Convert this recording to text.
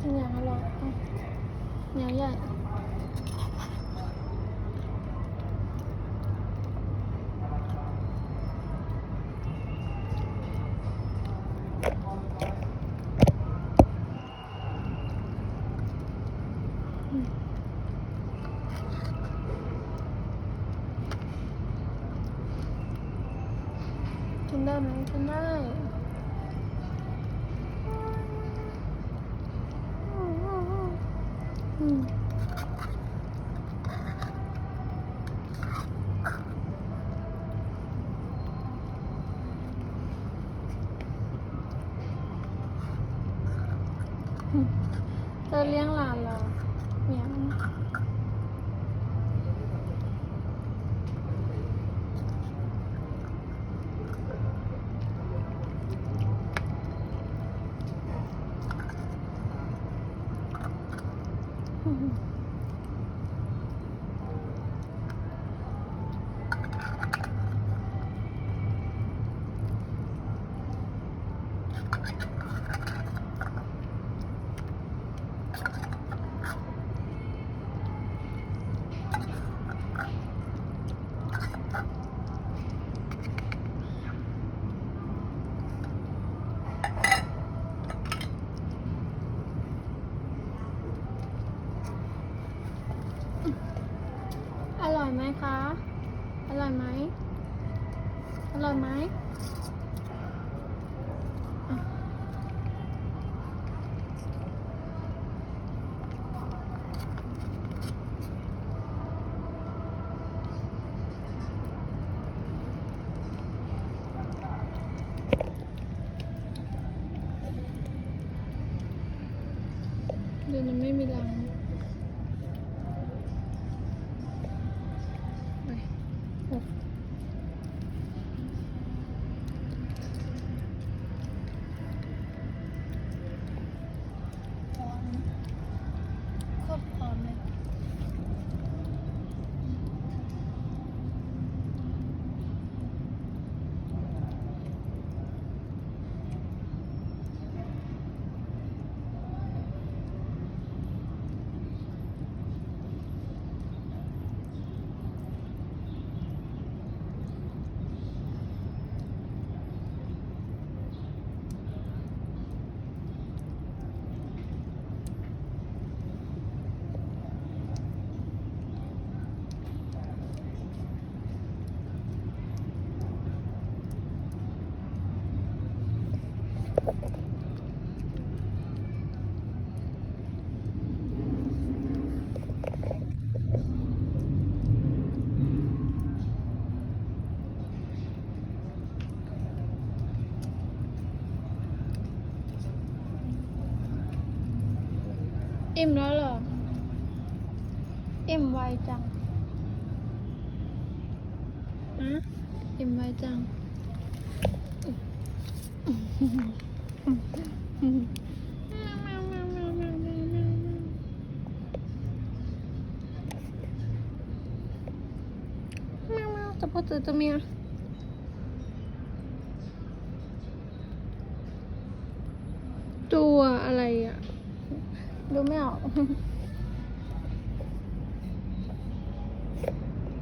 กินอย่างอร่อยเหนียวใหญ่กินได้ไหมกินได้จะเลี้ยงหลานเหรอเหมียวอร่อยไหมคะอร่อยไหมอร่อยไหมเดี๋ยวนี้ไม่มีรังไปหกพร้อมครบพร้อมเลยอิ่มแล้วเหรออิ่มไวจังอิ่มไวจังจะพูดตัวเมียตัวอะไรอ่ะดูไม่ออก